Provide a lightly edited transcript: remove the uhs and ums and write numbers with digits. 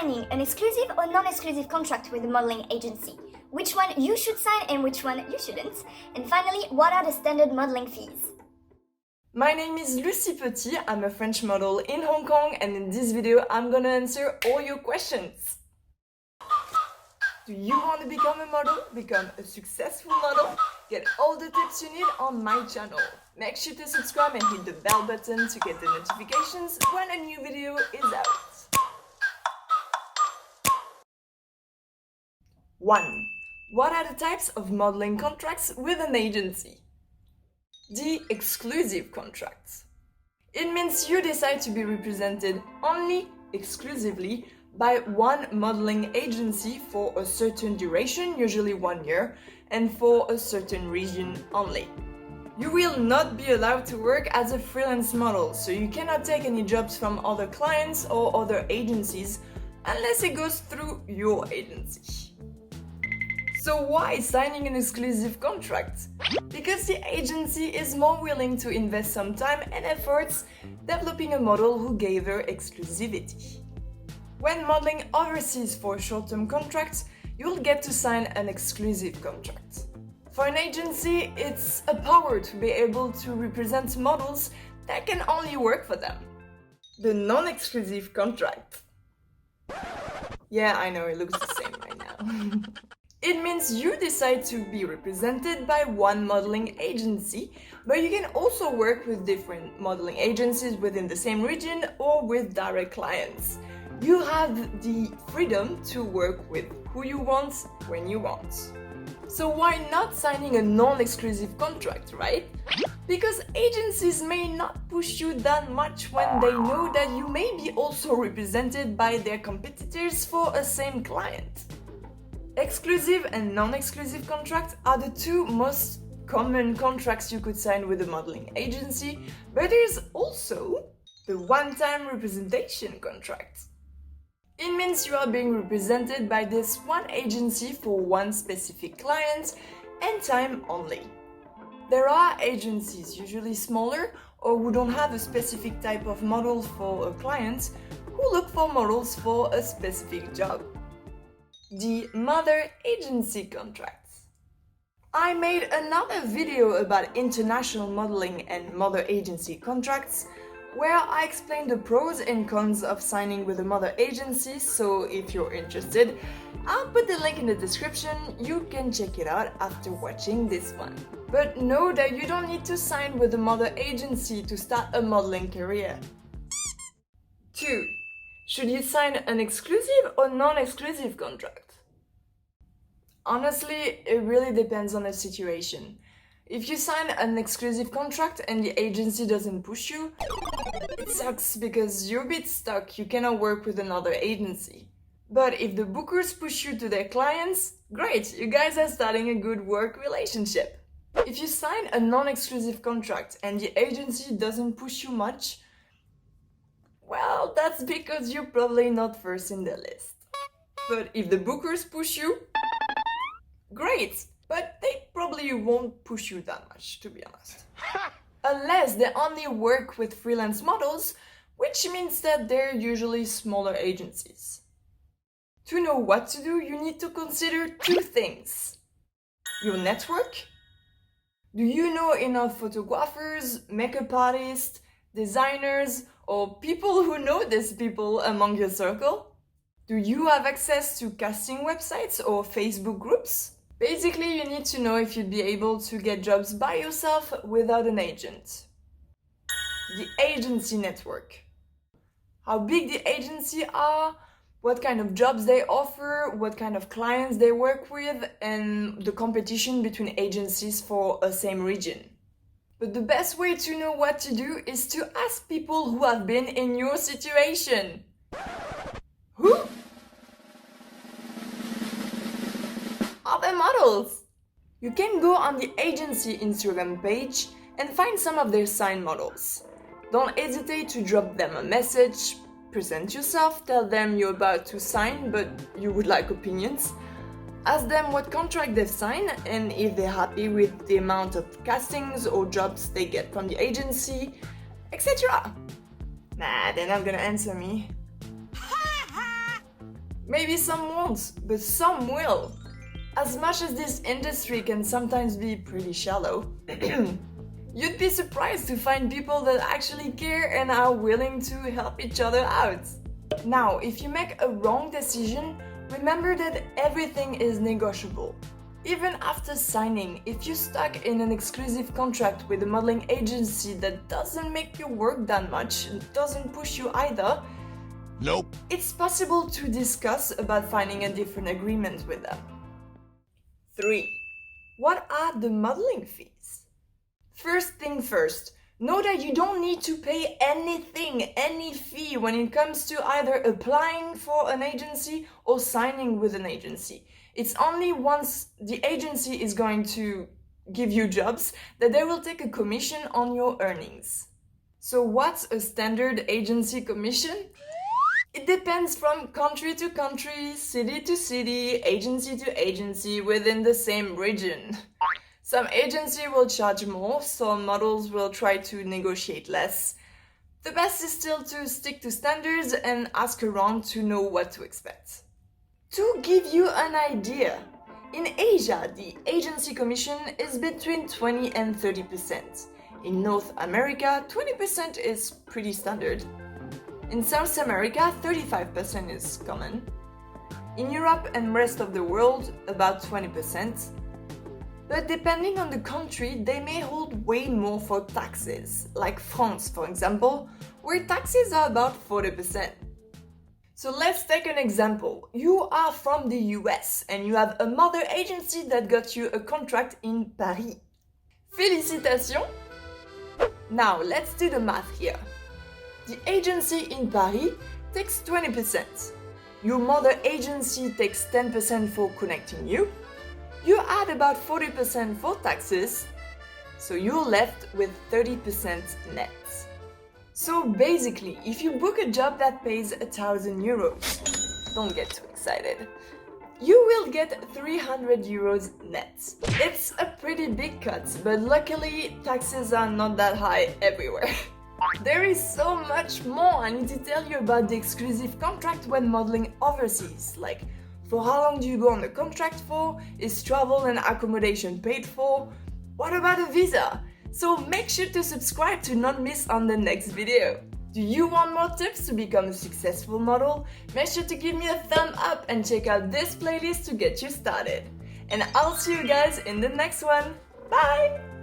signing an exclusive or non-exclusive contract with a modeling agency, which one you should sign and which one you shouldn't, and finally, what are the standard modeling fees? My name is Lucie Petit, I'm a French model in Hong Kong, and in this video I'm gonna answer all your questions. Do you want to become a model? Become a successful model? Get all the tips you need on my channel. Make sure to subscribe and hit the bell button to get the notifications when a new video is out. 1. What are the types of modeling contracts with an agency? The exclusive contracts. It means you decide to be represented only exclusively by one modeling agency for a certain duration, usually 1 year, and for a certain region only. You will not be allowed to work as a freelance model, so you cannot take any jobs from other clients or other agencies unless it goes through your agency. So why signing an exclusive contract? Because the agency is more willing to invest some time and efforts developing a model who gave her exclusivity. When modeling overseas for short-term contracts, you'll get to sign an exclusive contract. For an agency, it's a power to be able to represent models that can only work for them. The non-exclusive contract. Yeah, I know, it looks the same right now. It means you decide to be represented by one modeling agency, but you can also work with different modeling agencies within the same region or with direct clients. You have the freedom to work with who you want, when you want. So why not signing a non-exclusive contract, right? Because agencies may not push you that much when they know that you may be also represented by their competitors for a same client. Exclusive and non-exclusive contracts are the two most common contracts you could sign with a modeling agency, but there's also the one-time representation contract. It means you are being represented by this one agency for one specific client and time only. There are agencies, usually smaller or who don't have a specific type of model for a client, who look for models for a specific job. The mother agency contracts. I made another video about international modeling and mother agency contracts, where I explain the pros and cons of signing with a mother agency, so if you're interested, I'll put the link in the description, you can check it out after watching this one. But know that you don't need to sign with a mother agency to start a modeling career. 2. Should you sign an exclusive or non-exclusive contract? Honestly, it really depends on the situation. If you sign an exclusive contract and the agency doesn't push you, it sucks because you're a bit stuck, you cannot work with another agency. But if the bookers push you to their clients, great, you guys are starting a good work relationship. If you sign a non-exclusive contract and the agency doesn't push you much, well, that's because you're probably not first in the list. But if the bookers push you, great! But they probably won't push you that much, to be honest. Unless they only work with freelance models, which means that they're usually smaller agencies. To know what to do, you need to consider two things. Your network. Do you know enough photographers, makeup artists, designers, or people who know these people among your circle? Do you have access to casting websites or Facebook groups? Basically, you need to know if you'd be able to get jobs by yourself without an agent. The agency network. How big the agency are, what kind of jobs they offer, what kind of clients they work with, and the competition between agencies for a same region. But the best way to know what to do is to ask people who have been in your situation. Who? Other models. You can go on the agency Instagram page and find some of their signed models. Don't hesitate to drop them a message, present yourself, tell them you're about to sign but you would like opinions. Ask them what contract they've signed and if they're happy with the amount of castings or jobs they get from the agency, etc. Nah, they're not gonna answer me. Maybe some won't, but some will. As much as this industry can sometimes be pretty shallow, you'd be surprised to find people that actually care and are willing to help each other out. Now, if you make a wrong decision, remember that everything is negotiable. Even after signing, if you're stuck in an exclusive contract with a modeling agency that doesn't make you work that much and doesn't push you either, Nope. it's possible to discuss about finding a different agreement with them. 3. What are the modeling fees? First thing first, know that you don't need to pay anything, any fee when it comes to either applying for an agency or signing with an agency. It's only once the agency is going to give you jobs that they will take a commission on your earnings. So what's a standard agency commission? It depends from country to country, city to city, agency to agency within the same region. Some agency will charge more, some models will try to negotiate less. The best is still to stick to standards and ask around to know what to expect. To give you an idea, in Asia, the agency commission is between 20 and 30%. In North America, 20% is pretty standard. In South America, 35% is common. In Europe and rest of the world, about 20%. But depending on the country, they may hold way more for taxes, like France, for example, where taxes are about 40%. So let's take an example. You are from the US and you have a mother agency that got you a contract in Paris. Félicitations! Now let's do the math here. The agency in Paris takes 20%. Your mother agency takes 10% for connecting you. You add about 40% for taxes, so you're left with 30% net. So basically, if you book a job that pays 1,000 euros, don't get too excited, you will get 300 euros net. It's a pretty big cut, but luckily taxes are not that high everywhere. There is so much more I need to tell you about the exclusive contract when modeling overseas, like for how long do you go on the contract for? Is travel and accommodation paid for? What about a visa? So make sure to subscribe to not miss on the next video. Do you want more tips to become a successful model? Make sure to give me a thumb up and check out this playlist to get you started. And I'll see you guys in the next one. Bye!